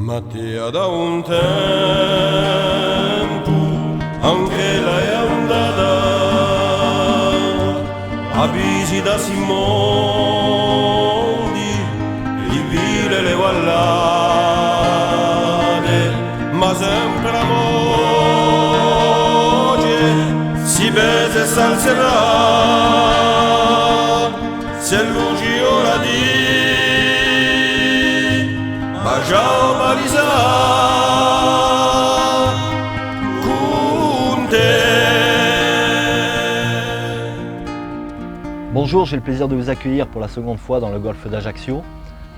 Mattia da un tempo, anche lei è andata, a visita si mondi, di ville le vallate, ma sempre la voce si pesa e s'alzerà, se luci ora di ciao Marisa, con te. Bonjour, j'ai le plaisir de vous accueillir pour la seconde fois dans le golfe d'Ajaccio.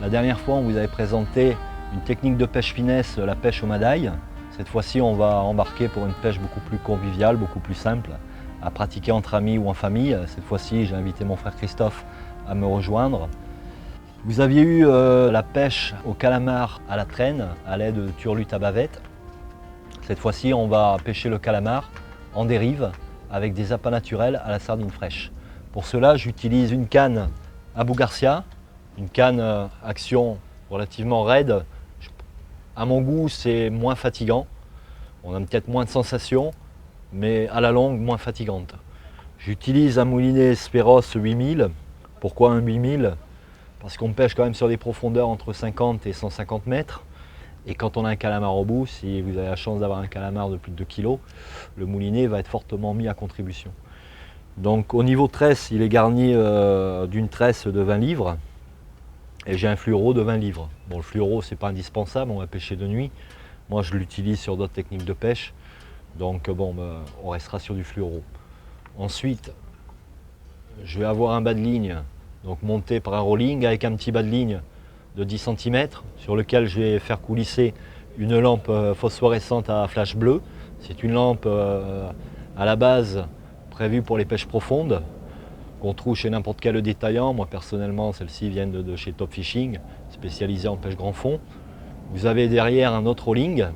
La dernière fois, on vous avait présenté une technique de pêche finesse, la pêche au madaille. Cette fois-ci, on va embarquer pour une pêche beaucoup plus conviviale, beaucoup plus simple, à pratiquer entre amis ou en famille. Cette fois-ci, j'ai invité mon frère Christophe à me rejoindre. Vous aviez eu la pêche au calamar à la traîne à l'aide de turlutes à bavette. Cette fois-ci, on va pêcher le calamar en dérive avec des appâts naturels à la sardine fraîche. Pour cela, j'utilise une canne Abou Garcia, une canne action relativement raide. À mon goût, c'est moins fatigant. On a peut-être moins de sensations, mais à la longue, moins fatigante. J'utilise un moulinet Speros 8000. Pourquoi un 8000 ? Parce qu'on pêche quand même sur des profondeurs entre 50 et 150 mètres. Et quand on a un calamar au bout, si vous avez la chance d'avoir un calamar de plus de 2 kg, le moulinet va être fortement mis à contribution. Donc au niveau tresse, il est garni d'une tresse de 20 livres. Et j'ai un fluoro de 20 livres. Bon, le fluoro, c'est pas indispensable, on va pêcher de nuit. Moi, je l'utilise sur d'autres techniques de pêche. Donc bon, on restera sur du fluoro. Ensuite, je vais avoir un bas de ligne. Donc monté par un rolling avec un petit bas de ligne de 10 cm sur lequel je vais faire coulisser une lampe phosphorescente à flash bleu. C'est une lampe à la base prévue pour les pêches profondes qu'on trouve chez n'importe quel détaillant. Moi personnellement, celles-ci viennent de chez Top Fishing, spécialisée en pêche grand fond. Vous avez derrière un autre rolling.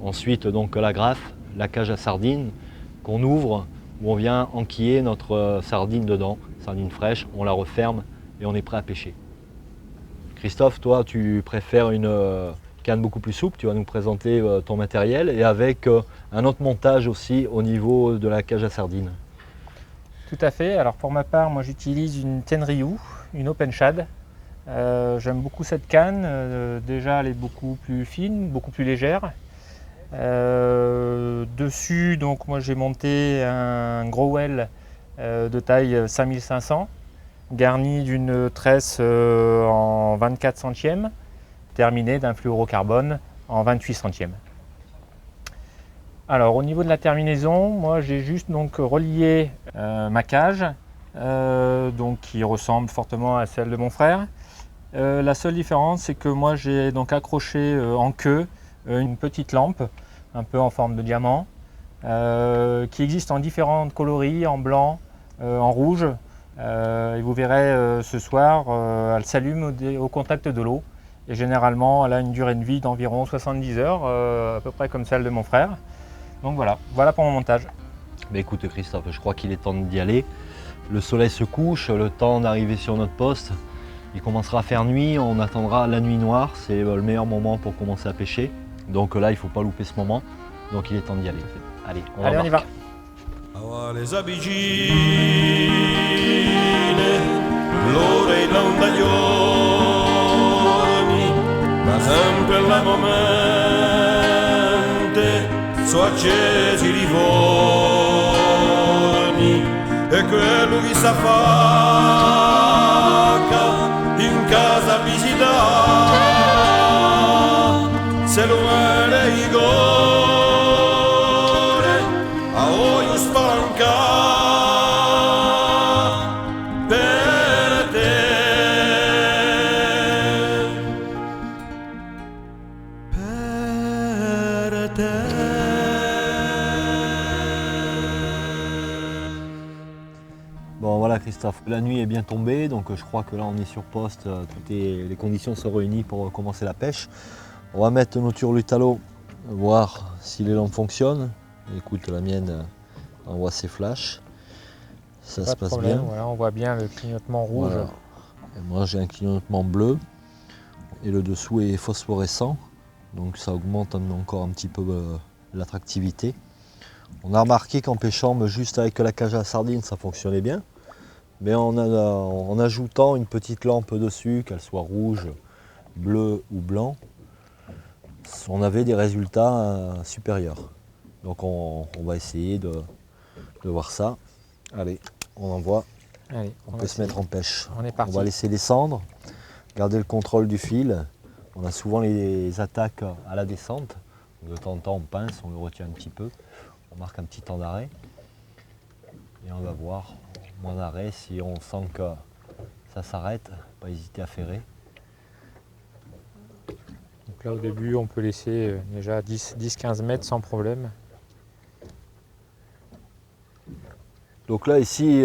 Ensuite donc la graffe, la cage à sardines qu'on ouvre où on vient enquiller notre sardine dedans. Sardine fraîche, on la referme et on est prêt à pêcher. Christophe, toi, tu préfères une canne beaucoup plus souple, tu vas nous présenter ton matériel et avec un autre montage aussi au niveau de la cage à sardines. Tout à fait, alors pour ma part, moi j'utilise une Tenryu, une Open Shad. J'aime beaucoup cette canne, déjà elle est beaucoup plus fine, beaucoup plus légère. Dessus, donc moi j'ai monté un Growell de taille 5500, garni d'une tresse en 24 centièmes, terminée d'un fluorocarbone en 28 centièmes. Alors au niveau de la terminaison, moi j'ai juste donc relié ma cage, donc qui ressemble fortement à celle de mon frère. La seule différence, c'est que moi j'ai donc accroché en queue une petite lampe, un peu en forme de diamant, qui existe en différentes coloris, en blanc, en rouge, et vous verrez ce soir, elle s'allume au contact de l'eau et généralement elle a une durée de vie d'environ 70 heures, à peu près comme celle de mon frère. Donc voilà pour mon montage. Mais écoute Christophe, je crois qu'il est temps d'y aller. Le soleil se couche, le temps d'arriver sur notre poste, il commencera à faire nuit, on attendra la nuit noire, c'est le meilleur moment pour commencer à pêcher. Donc là il ne faut pas louper ce moment, donc il est temps d'y aller. Allez, on y va. Les abigine, l'ora e l'onda giorni, ma sempre la momente, so accesi i forni, e quello che sa facca in casa visitare, se lo vede i gore, a voglio spalancar. Bon voilà Christophe, la nuit est bien tombée, donc je crois que là on est sur poste, les conditions sont réunies pour commencer la pêche. On va mettre nos turlutes à l'eau, voir si les lampes fonctionnent. Écoute, la mienne envoie ses flashs, ça se passe bien. Voilà, on voit bien le clignotement rouge. Voilà. Et moi j'ai un clignotement bleu et le dessous est phosphorescent. Donc ça augmente encore un petit peu l'attractivité. On a remarqué qu'en pêchant juste avec la cage à sardines, ça fonctionnait bien. Mais en ajoutant une petite lampe dessus, qu'elle soit rouge, bleue ou blanc, on avait des résultats supérieurs. Donc on va essayer de voir ça. Allez, on envoie. Allez, On va peut se essayer. mettre en pêche. On est On parti. va laisser descendre, garder le contrôle du fil. On a souvent les attaques à la descente. De temps en temps, on pince, on le retient un petit peu. On marque un petit temps d'arrêt. Et on va voir au moins d'arrêt si on sent que ça s'arrête. Pas hésiter à ferrer. Donc là, au début, on peut laisser déjà 10-15 mètres sans problème. Donc là, ici,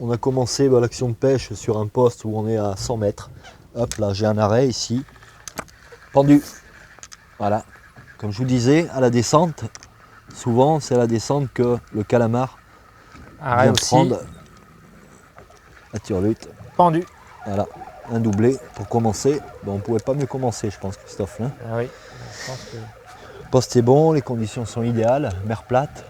on a commencé l'action de pêche sur un poste où on est à 100 mètres. Hop, là, j'ai un arrêt ici. Pendu. Voilà. Comme je vous disais, à la descente, souvent, c'est à la descente que le calamar Arrêt vient aussi, prendre la turlute. pendu. Voilà, un doublé pour commencer. Bon, on ne pouvait pas mieux commencer, je pense, Christophe. Hein. Ah oui, je pense que... Le poste est bon, les conditions sont idéales, mer plate,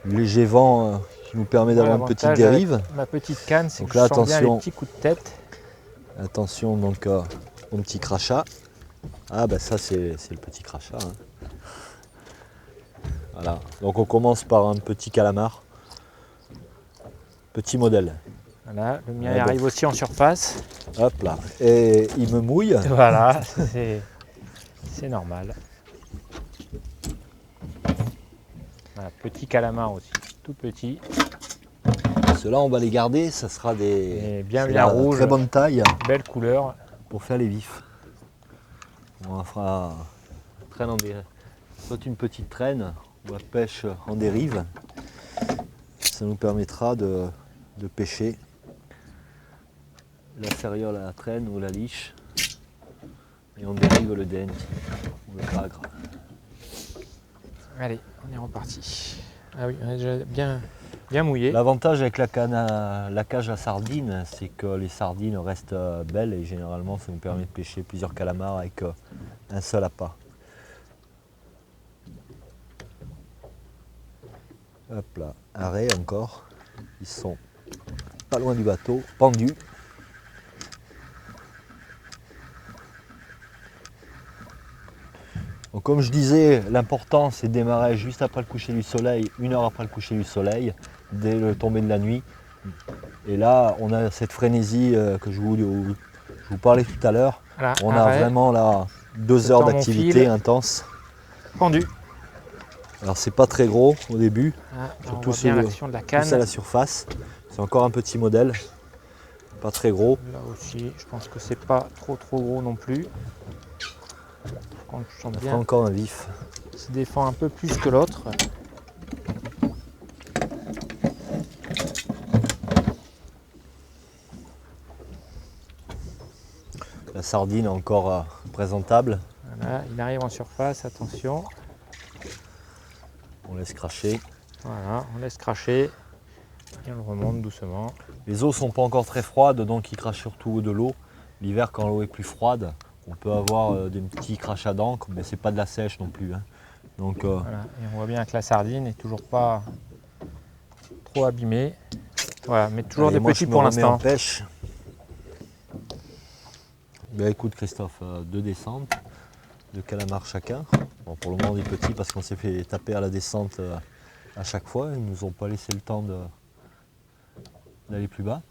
léger vent qui nous permet d'avoir une petite L'avantage avec dérive. ma petite canne, c'est Donc que là, je sens bien les attention. petits coups de tête. Attention donc au petit crachat. Ah ben ça c'est le petit crachat. Hein. Voilà, donc on commence par un petit calamar. Petit modèle. Voilà, le mien Ouais, arrive aussi en surface. Hop là. Et il me mouille. Voilà, c'est normal. Voilà, petit calamar aussi, tout petit, Ceux-là on va les garder, ça sera des et bien c'est bien la rouge, très bonne taille belle couleur. pour faire les vifs. On fera traîne en dérive. Soit une petite traîne ou la pêche en dérive. Ça nous permettra de pêcher la céréole à la traîne ou la liche. Et on dérive le denti ou le cragre. Allez, on est reparti. Ah oui, on est déjà bien mouillé. L'avantage avec la cage à sardines, c'est que les sardines restent belles et généralement ça nous permet de pêcher plusieurs calamars avec un seul appât. Hop là, arrêt encore. Ils sont pas loin du bateau, pendus. Donc comme je disais, l'important c'est de démarrer juste après le coucher du soleil, 1 heure après le coucher du soleil, dès le tomber de la nuit. Et là, on a cette frénésie que je vous parlais tout à l'heure. Voilà, On a arrêt, vraiment là 2 Je heures tends mon d'activité fil. intense. pendu. Alors c'est pas très gros au début, Ah, surtout on voit bien l'action de la plus à canne. la surface. C'est encore un petit modèle, pas très gros. Là aussi, je pense que c'est pas trop gros non plus. Par contre, je sens Ça fera bien, encore un vif. il se défend un peu plus que l'autre. La sardine est encore présentable. Voilà, il arrive en surface, attention. On laisse cracher. Voilà, on laisse cracher et on le remonte doucement. Les eaux sont pas encore très froides, donc il crache surtout de l'eau. L'hiver, quand l'eau est plus froide, on peut avoir des petits crachats d'encre, mais c'est pas de la sèche non plus. Hein. Donc Voilà, et on voit bien que la sardine n'est toujours pas trop abîmée. Voilà, mais toujours allez, des moi, petits je me pour remets en l'instant. pêche. Ben, écoute Christophe, 2 descentes, 2 calamars chacun. Bon, pour le moment des petits parce qu'on s'est fait taper à la descente à chaque fois. Ils nous ont pas laissé le temps d'aller plus bas.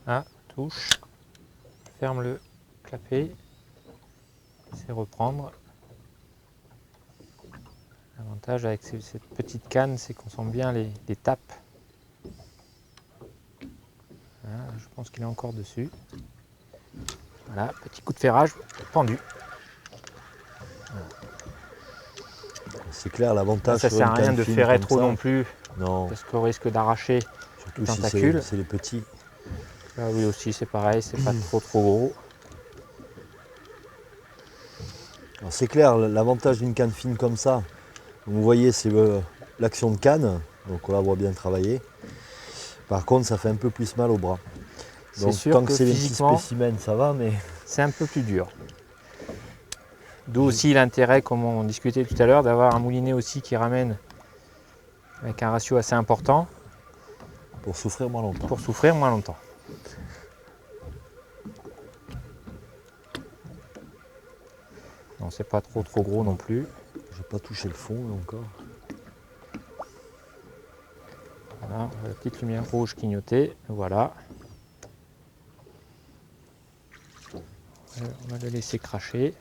Ah, touche. Ferme le clapet. C'est reprendre. L'avantage avec cette petite canne, c'est qu'on sent bien les tapes. Voilà, je pense qu'il est encore dessus. Voilà, petit coup de ferrage, pendu. C'est clair, l'avantage Ça sur sert une à rien canne de fine ferrer comme trop ça, non plus, non, parce qu'on risque d'arracher. surtout si tentacules. c'est les petits. Là oui aussi c'est pareil, c'est pas trop gros. Alors, c'est clair, l'avantage d'une canne fine comme ça, vous voyez, c'est l'action de canne, donc on la voit bien travailler. Par contre, ça fait un peu plus mal au bras. C'est Donc sûr tant que que c'est des petits physiquement, spécimens, ça va, mais c'est un peu plus dur. D'où aussi l'intérêt, comme on discutait tout à l'heure, d'avoir un moulinet aussi qui ramène avec un ratio assez important Pour souffrir moins longtemps. pour souffrir moins longtemps. Non, c'est pas trop gros non plus. Je vais pas toucher le fond là, encore. Voilà, la petite lumière rouge clignotée, voilà. On va le laisser cracher.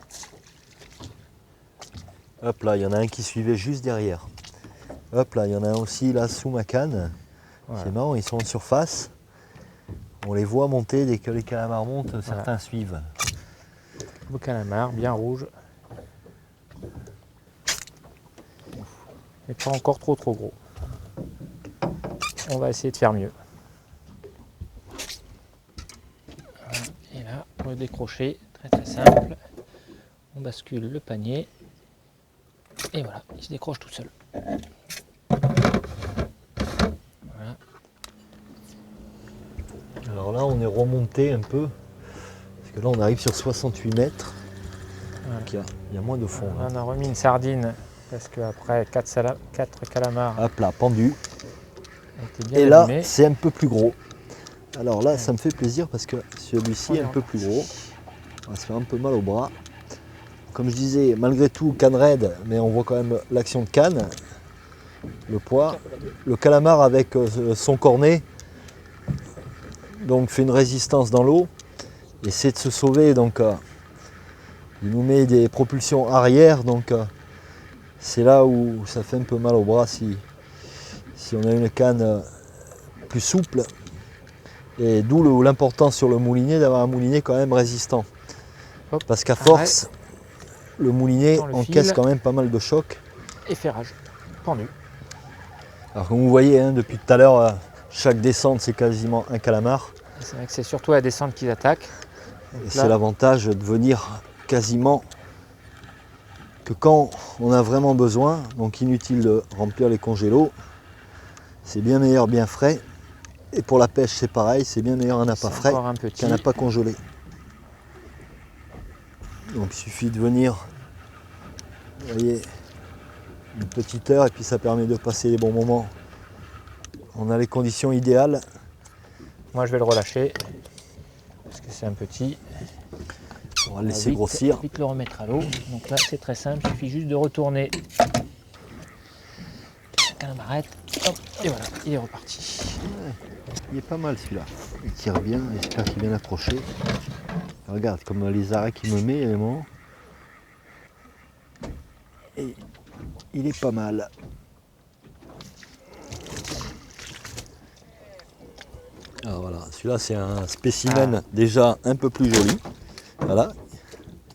Hop là, il y en a un qui suivait juste derrière. Hop là, il y en a un aussi là sous ma canne. Voilà. C'est marrant, ils sont en surface. On les voit monter dès que les calamars montent, certains suivent. Beau calamar, bien rouge. Mais pas encore trop gros. On va essayer de faire mieux. Voilà. Et là, pour le décrocher, très simple. On bascule le panier. Et voilà, il se décroche tout seul. Voilà. Alors là, on est remonté un peu. Parce que là, on arrive sur 68 mètres. Voilà. Donc il y a moins de fond. Là. On a remis une sardine parce qu'après 4 calamars Hop là, pendu. étaient bien Et là, allumés. c'est un peu plus gros. Alors là, ça me fait plaisir parce que celui-ci est un peu plus gros. On va se faire un peu mal au bras. Comme je disais, malgré tout, canne raide, mais on voit quand même l'action de canne, le poids. Le calamar avec son cornet donc fait une résistance dans l'eau, essaie de se sauver, donc il nous met des propulsions arrière, donc c'est là où ça fait un peu mal au bras si on a une canne plus souple. Et d'où l'importance sur le moulinet d'avoir un moulinet quand même résistant. Hop, parce qu'à force, le moulinet Dans le encaisse fil. quand même pas mal de chocs. Et ferrage, pendu. Alors comme vous voyez, hein, depuis tout à l'heure, chaque descente c'est quasiment un calamar. C'est vrai que c'est surtout la descente qu'ils attaquent. Donc Et là, c'est l'avantage de venir quasiment que quand on a vraiment besoin. Donc inutile de remplir les congélos. C'est bien meilleur, bien frais. Et pour la pêche c'est pareil, c'est bien meilleur un appât c'est frais encore un petit. qu'un appât congelé. Donc il suffit de venir, vous voyez, une petite heure et puis ça permet de passer les bons moments. On a les conditions idéales. Moi je vais le relâcher parce que c'est un petit. On va le laisser grossir. Vite le remettre à l'eau. Donc là c'est très simple, il suffit juste de retourner la calamarette. Hop, et voilà, il est reparti. Il est pas mal celui-là. Il tire bien, j'espère qu'il est bien accroché. Regarde comme les arrêts qu'il me met, élément. Et il est pas mal. Alors voilà, celui-là c'est un spécimen déjà un peu plus joli. Voilà,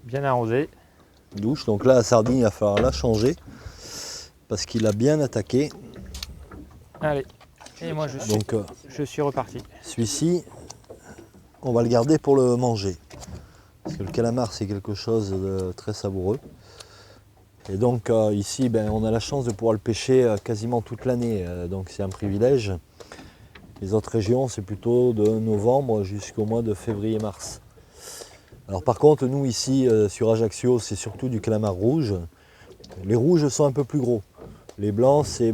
Bien arrosé. douche. Donc là la sardine il va falloir la changer parce qu'il a bien attaqué. Allez, et moi je suis, Donc je suis reparti. celui-ci, on va le garder pour le manger. Parce que le calamar c'est quelque chose de très savoureux. Et donc ici on a la chance de pouvoir le pêcher quasiment toute l'année. Donc c'est un privilège. Les autres régions c'est plutôt de novembre jusqu'au mois de février-mars. Alors par contre nous ici sur Ajaccio c'est surtout du calamar rouge. Les rouges sont un peu plus gros. Les blancs c'est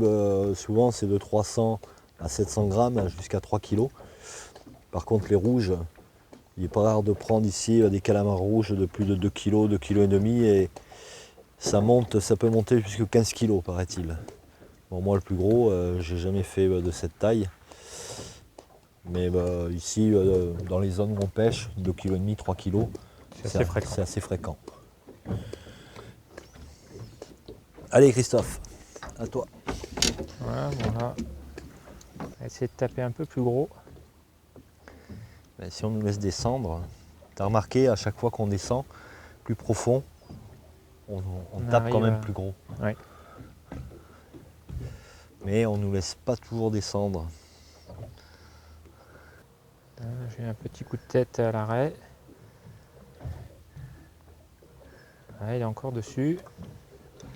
souvent c'est de 300 à 700 grammes jusqu'à 3 kg. Par contre les rouges, il n'est pas rare de prendre ici des calamars rouges de plus de 2 kg, 2 kg et demi et ça peut monter jusqu'à 15 kg paraît-il. Bon, moi le plus gros, j'ai jamais fait de cette taille. Mais ici dans les zones où on pêche, 2 kg et demi, 3 kg, c'est assez fréquent. Allez Christophe, à toi. Voilà, voilà. On va essayer de taper un peu plus gros. Si on nous laisse descendre, tu as remarqué à chaque fois qu'on descend plus profond, on tape quand même plus gros. Ouais. Mais on ne nous laisse pas toujours descendre. J'ai un petit coup de tête à l'arrêt. Ah, il est encore dessus.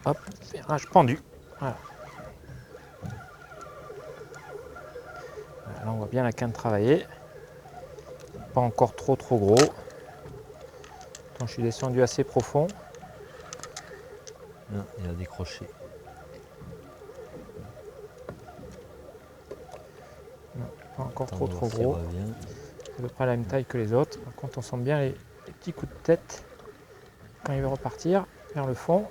Hop, ferrage pendu. Voilà. Là on voit bien la canne travailler. Pas encore trop gros. Attends, je suis descendu assez profond. Ah, il a décroché. Non, pas encore Attends, trop on va voir s'il gros. revient. C'est à peu près la même taille que les autres. Par contre, on sent bien les petits coups de tête quand il va repartir vers le fond.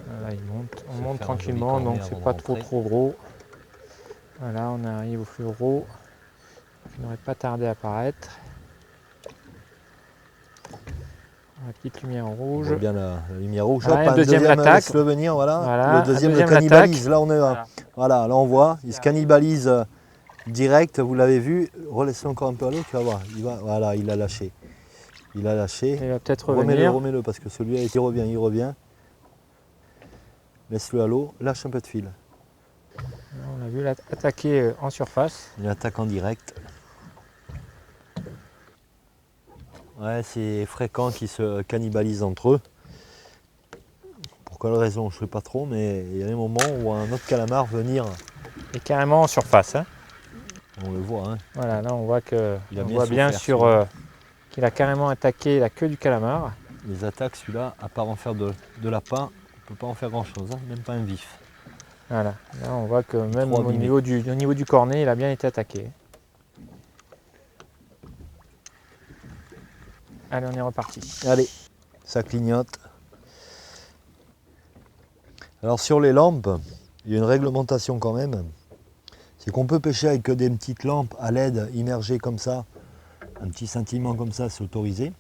Voilà, il monte. On Se monte faire un joli tranquillement, cornet donc avant c'est de pas rentrer. trop gros. Voilà, on arrive au fluoro qui n'aurait pas tardé à apparaître. La petite lumière On rouge. voit bien la lumière rouge. Voilà, Hop, un deuxième deuxième, l'attaque. laisse-le venir, voilà. Voilà, Le deuxième un le deuxième cannibalise. l'attaque. Là, on est, Voilà. voilà, là on voit, il se cannibalise direct, vous l'avez vu. Relaisse-le encore un peu à l'eau, tu vas voir. Voilà, il a lâché. Il a lâché. Il va peut-être Remets-le, revenir. remets-le, parce que celui-là, il revient, il revient. Laisse-le à l'eau, lâche un peu de fil. On a vu attaquer en surface. Il attaque en direct. Ouais, c'est fréquent qu'ils se cannibalisent entre eux. Pour quelle raison, je ne sais pas trop, mais il y a des moments où un autre calamar venir, Et carrément en surface. Hein. on le voit, hein. Voilà, là on voit que Il a on bien voit bien souffert, sur celui-là. qu'il a carrément attaqué la queue du calamar. Les attaques, celui-là, à part en faire de lapin, on ne peut pas en faire grand-chose, hein, même pas un vif. Voilà, là on voit que même Trop au abîmé. niveau du cornet, il a bien été attaqué. Allez, on est reparti. Allez, ça clignote. Alors sur les lampes, il y a une réglementation quand même. C'est qu'on peut pêcher avec des petites lampes à LED immergées comme ça. Un petit scintillement comme ça, c'est autorisé.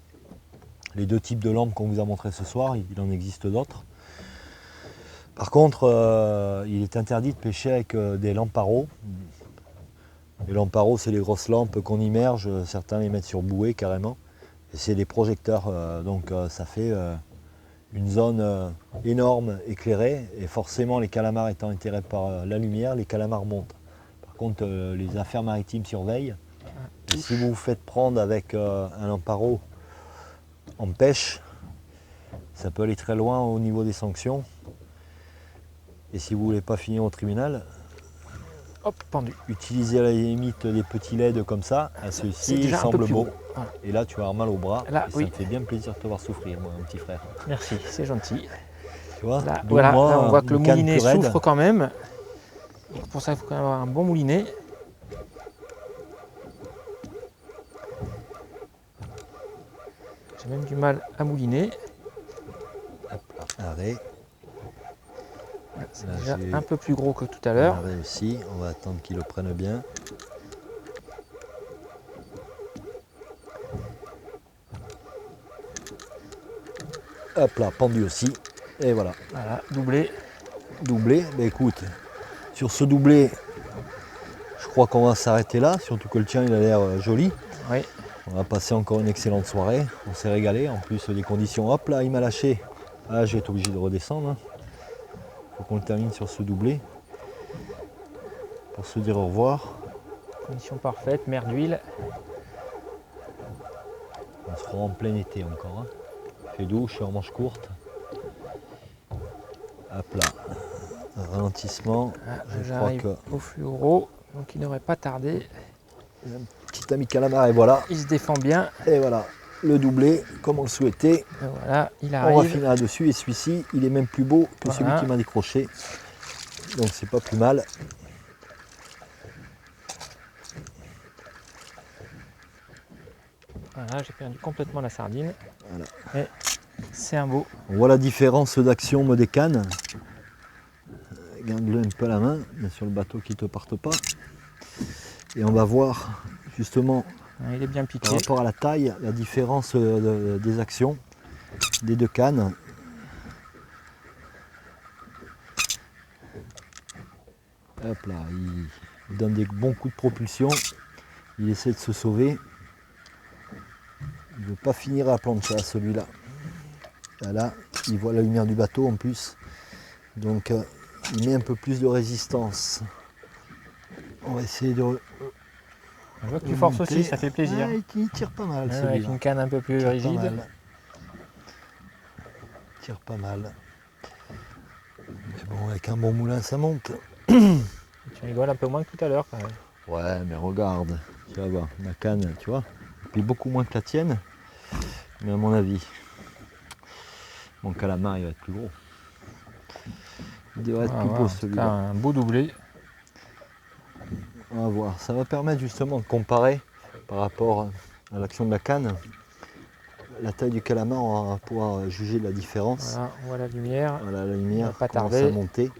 Les deux types de lampes qu'on vous a montré ce soir, il en existe d'autres. Par contre, il est interdit de pêcher avec des lampes paro. Les lampes paro, c'est les grosses lampes qu'on immerge. Certains les mettent sur bouée carrément. Et c'est des projecteurs, donc ça fait une zone énorme éclairée. Et forcément, les calamars étant attirés par la lumière, les calamars montent. Par contre, les affaires maritimes surveillent. Et si vous vous faites prendre avec un lamparo en pêche, ça peut aller très loin au niveau des sanctions. Et si vous ne voulez pas finir au tribunal, Hop, pendu. utilisez à la limite des petits LED comme ça. C'est Ceux-ci déjà un peu semblent plus beaux. gros. Voilà. Et là, tu vas avoir mal au bras. Là, et oui. ça me fait bien plaisir de te voir souffrir, moi, mon petit frère. Merci, c'est gentil. Tu vois, Là, donc voilà, moi, là, on voit que le une canne moulinet plus raide. souffre quand même. Donc pour ça, il faut quand même avoir un bon moulinet. J'ai même du mal à mouliner. Arrêt. C'est Là, déjà j'ai- un peu plus gros que tout à On a l'heure. réussi. On va attendre qu'il le prenne bien. Hop là, pendu aussi. Et voilà. Voilà, doublé. Doublé. Ben écoute, sur ce doublé, je crois qu'on va s'arrêter là. Surtout que le tien, il a l'air joli. Oui, On va passer encore une excellente soirée. On s'est régalé. En plus, les conditions. Hop là, il m'a lâché. Ah, je vais être obligé de redescendre. Faut qu'on le termine sur ce doublé. Pour se dire au revoir. condition parfaite, mer d'huile. On sera en plein été encore. Hein. Il fait doux, je suis en manche courte. Hop là. Un ralentissement. Ah, Je crois j'arrive que au fluoro, donc il n'aurait pas tardé. petit ami calamar et voilà. Il se défend bien. Et voilà. Le doublé comme on le souhaitait. Et voilà, il On va arrive. finir là-dessus et celui-ci, il est même plus beau que Voilà. celui qui m'a décroché. Donc c'est pas plus mal. Voilà, j'ai perdu complètement la sardine. Voilà. Et c'est un beau. On voit la différence d'action des cannes. Garde-le un peu à la main, mais sur le bateau qui ne te parte pas. Et on va voir justement Il est bien par piqué. rapport à la taille, la différence des actions des deux cannes. Hop là, il donne des bons coups de propulsion. Il essaie de se sauver. Il ne veut pas finir à la plancha celui-là. Là, il voit la lumière du bateau en plus. Donc il met un peu plus de résistance. On va essayer de... Je vois que tu forces aussi, ça fait plaisir. Ouais, il tire pas mal Ouais, celui-là. avec une canne un peu plus Tire pas rigide. mal. Tire pas mal. Mais bon, avec un bon moulin, ça monte. Tu rigoles un peu moins que tout à l'heure quand même. Ouais, mais regarde, tu vas voir, ma canne, tu vois, plie beaucoup moins que la tienne, mais à mon avis, mon calamar il va être plus gros. Il devrait être plus beau celui-là. Un beau doublé. On va voir, ça va permettre justement de comparer par rapport à l'action de la canne. La taille du calamar, on va pouvoir juger de la différence. Voilà, on voit la lumière. Voilà, la lumière On va pas commence tarder. à monter.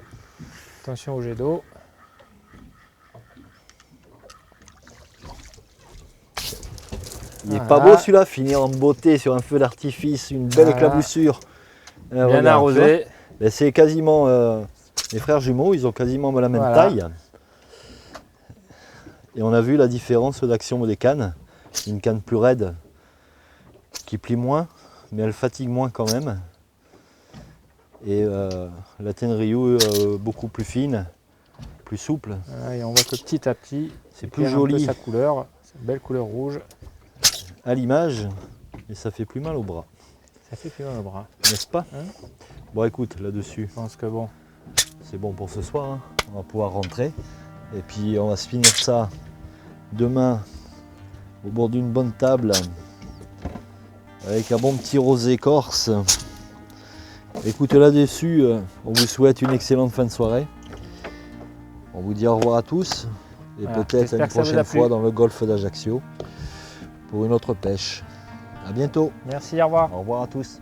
Attention au jet d'eau. Il n'est Voilà. pas beau celui-là, finir en beauté sur un feu d'artifice, une belle Voilà. éclaboussure. Bien Regarde, arrosé. ben, c'est quasiment les frères jumeaux, ils ont quasiment la même Voilà. taille. Et on a vu la différence d'action des cannes. Une canne plus raide qui plie moins, mais elle fatigue moins quand même. Et la Tenryu beaucoup plus fine, plus souple. Voilà, et on voit que petit à petit, C'est il plus perd un peu joli sa couleur. C'est une belle couleur rouge. à l'image, et ça fait plus mal au bras, Ça fait plus mal au bras. n'est-ce pas? Hein? Bon écoute, là-dessus, Je pense que bon. c'est bon pour ce soir, hein. On va pouvoir rentrer. Et puis on va se finir ça demain au bord d'une bonne table avec un bon petit rosé corse. Écoute, là-dessus, on vous souhaite une excellente fin de soirée. On vous dit au revoir à tous et Voilà, peut-être à j'espère une que ça vous a prochaine plu. fois dans le golfe d'Ajaccio pour une autre pêche. À bientôt. Merci, au revoir. Au revoir à tous.